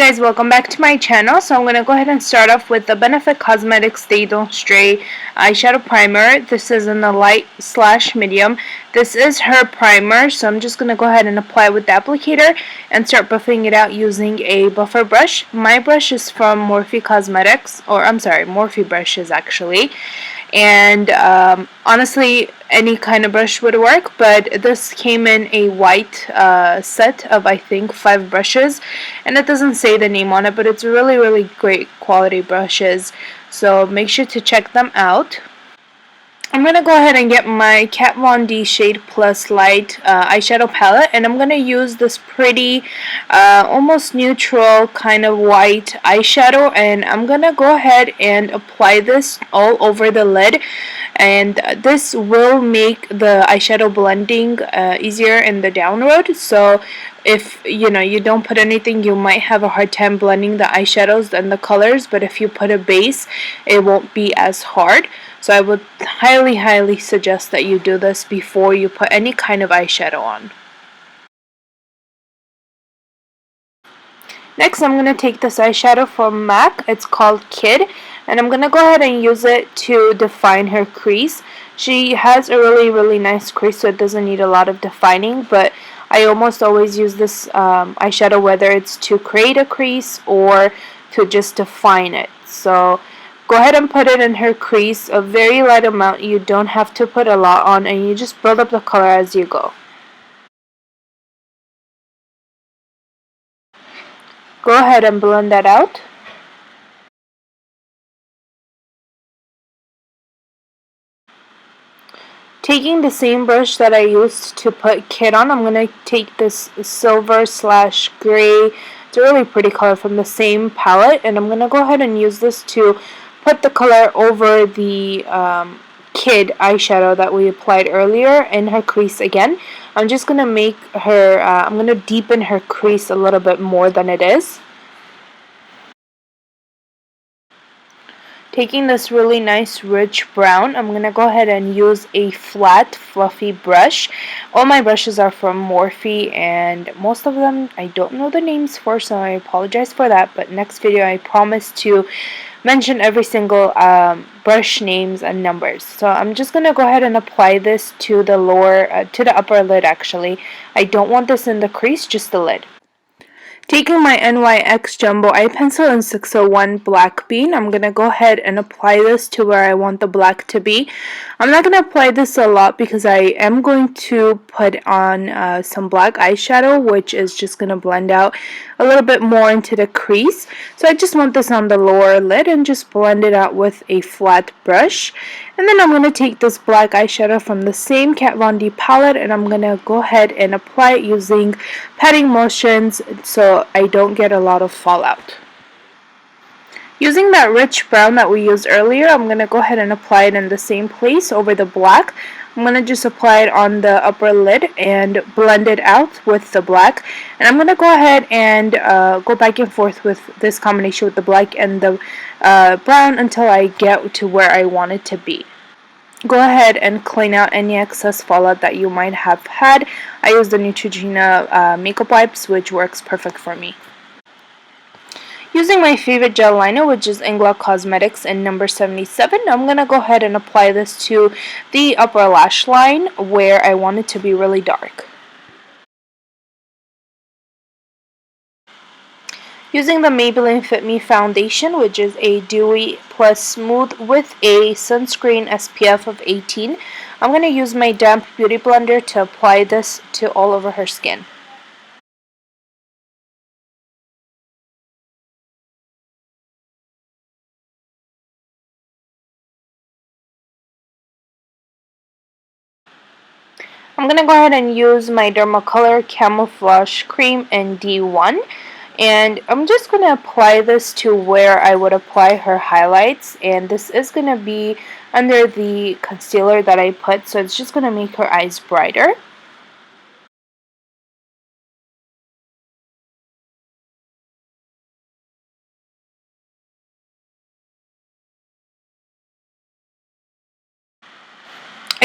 guys, welcome back to my channel. So I'm going to go ahead and start off with the Benefit Cosmetics Stay Don't Stray eyeshadow primer. This is in the light / medium. This is her primer, so I'm just going to go ahead and apply with the applicator and start buffing it out using a buffer brush. My brush is from Morphe Cosmetics, or I'm sorry, Morphe brushes actually. And honestly, any kind of brush would work, but this came in a white set of I think 5 brushes, and it doesn't say the name on it, but it's really great quality brushes, so make sure to check them out. I'm going to go ahead and get my Kat Von D Shade+Light eyeshadow palette, and I'm going to use this pretty almost neutral kind of white eyeshadow, and I'm going to go ahead and apply this all over the lid, and this will make the eyeshadow blending easier in the down road. So if you don't put anything, you might have a hard time blending the eyeshadows and the colors, but if you put a base, it won't be as hard. So I would highly suggest that you do this before you put any kind of eyeshadow on. Next, I'm going to take this eyeshadow from MAC. It's called Kid, and I'm going to go ahead and use it to define her crease. She has a really nice crease, so it doesn't need a lot of defining, but I almost always use this eyeshadow whether it's to create a crease or to just define it. So go ahead and put it in her crease, a very light amount. You don't have to put a lot on, and you just build up the color as you go. Go ahead and blend that out. Taking the same brush that I used to put Kid on, I'm going to take this silver / gray, it's a really pretty color from the same palette, and I'm going to go ahead and use this to put the color over the Kid eyeshadow that we applied earlier in her crease again. I'm just going to make her, I'm going to deepen her crease a little bit more than it is. Taking this really nice rich brown, I'm going to go ahead and use a flat fluffy brush. All my brushes are from Morphe, and most of them I don't know the names for, so I apologize for that, but next video I promise to mention every single brush names and numbers. So I'm just going to go ahead and apply this to the to the upper lid actually. I don't want this in the crease, just the lid. Taking my NYX Jumbo Eye Pencil in 601 Black Bean, I'm going to go ahead and apply this to where I want the black to be. I'm not going to apply this a lot because I am going to put on some black eyeshadow, which is just going to blend out a little bit more into the crease. So I just want this on the lower lid and just blend it out with a flat brush. And then I'm going to take this black eyeshadow from the same Kat Von D palette, and I'm going to go ahead and apply it using patting motions so I don't get a lot of fallout. Using that rich brown that we used earlier, I'm going to go ahead and apply it in the same place over the black. I'm going to just apply it on the upper lid and blend it out with the black. And I'm going to go ahead and go back and forth with this combination with the black and the brown until I get to where I want it to be. Go ahead and clean out any excess fallout that you might have had. I use the Neutrogena makeup wipes, which works perfect for me. Using my favorite gel liner, which is Inglock Cosmetics in number 77, I'm going to go ahead and apply this to the upper lash line where I want it to be really dark. Using the Maybelline Fit Me foundation, which is a dewy plus smooth with a sunscreen SPF of 18, I'm going to use my damp beauty blender to apply this to all over her skin. I'm going to go ahead and use my Dermacolor Camouflage Cream in D1. And I'm just going to apply this to where I would apply her highlights. And this is going to be under the concealer that I put, so it's just going to make her eyes brighter.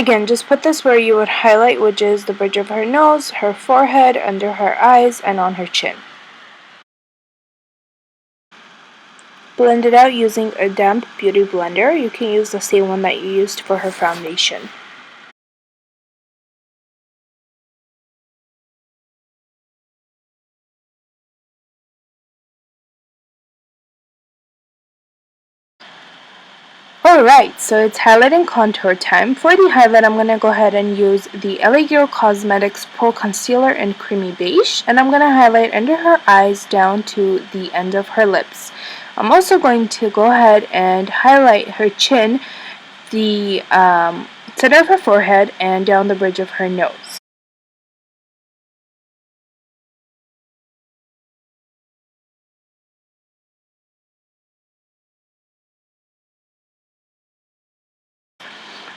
Again, just put this where you would highlight, which is the bridge of her nose, her forehead, under her eyes, and on her chin. blend it out using a damp beauty blender. You can use the same one that you used for her foundation. Alright, so it's highlight and contour time. For the highlight, I'm going to go ahead and use the LA Girl Cosmetics Pro Concealer in Creamy Beige, and I'm going to highlight under her eyes down to the end of her lips. I'm also going to go ahead and highlight her chin, the center of her forehead, and down the bridge of her nose.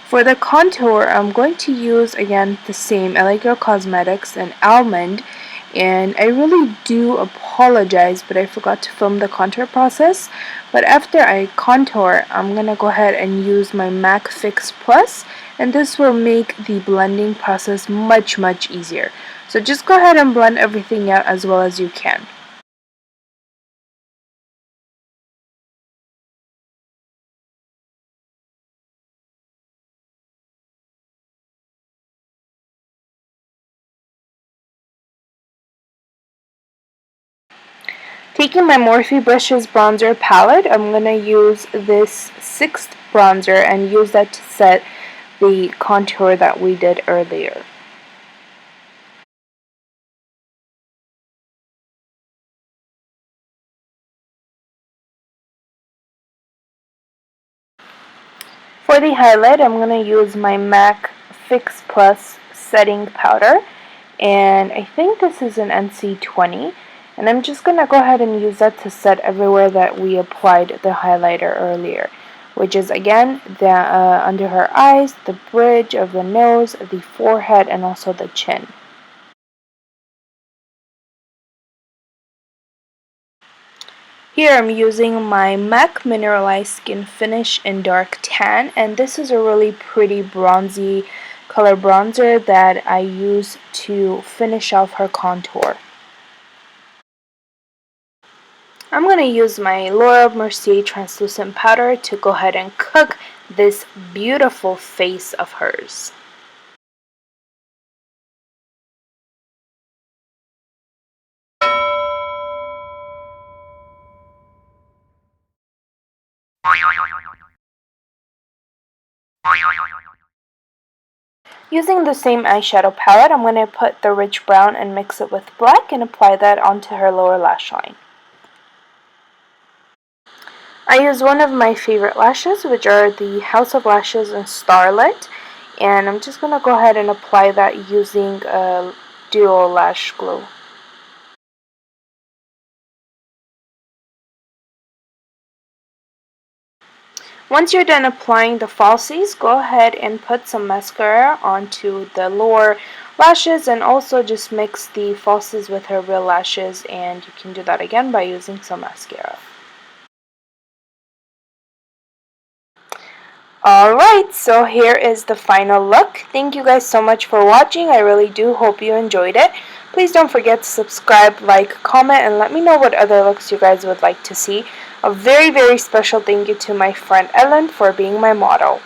For the contour, I'm going to use again the same LA Girl Cosmetics and Almond, and I really do apologize, but I forgot to film the contour process. But after I contour, I'm gonna go ahead and use my MAC Fix Plus, and this will make the blending process much easier. So just go ahead and blend everything out as well as you can. Taking my Morphe Brushes bronzer palette, I'm going to use this 6th bronzer and use that to set the contour that we did earlier. For the highlight, I'm going to use my MAC Fix Plus setting powder, and I think this is an NC20, and I'm just going to go ahead and use that to set everywhere that we applied the highlighter earlier, which is again the under her eyes, the bridge of the nose, the forehead, and also the chin. Here I'm using my MAC Mineralized Skin Finish in Dark Tan, and this is a really pretty bronzy color bronzer that I use to finish off her contour. I'm going to use my Laura Mercier translucent powder to go ahead and cook this beautiful face of hers. Using the same eyeshadow palette, I'm going to put the rich brown and mix it with black and apply that onto her lower lash line. I use one of my favorite lashes, which are the House of Lashes in Starlit, and I'm just going to go ahead and apply that using a dual lash glue. Once you're done applying the falsies, go ahead and put some mascara onto the lower lashes and also just mix the falsies with her real lashes, and you can do that again by using some mascara. Alright, so here is the final look. Thank you guys so much for watching. I really do hope you enjoyed it. Please don't forget to subscribe, like, comment, and let me know what other looks you guys would like to see. A very special thank you to my friend Ellen for being my model.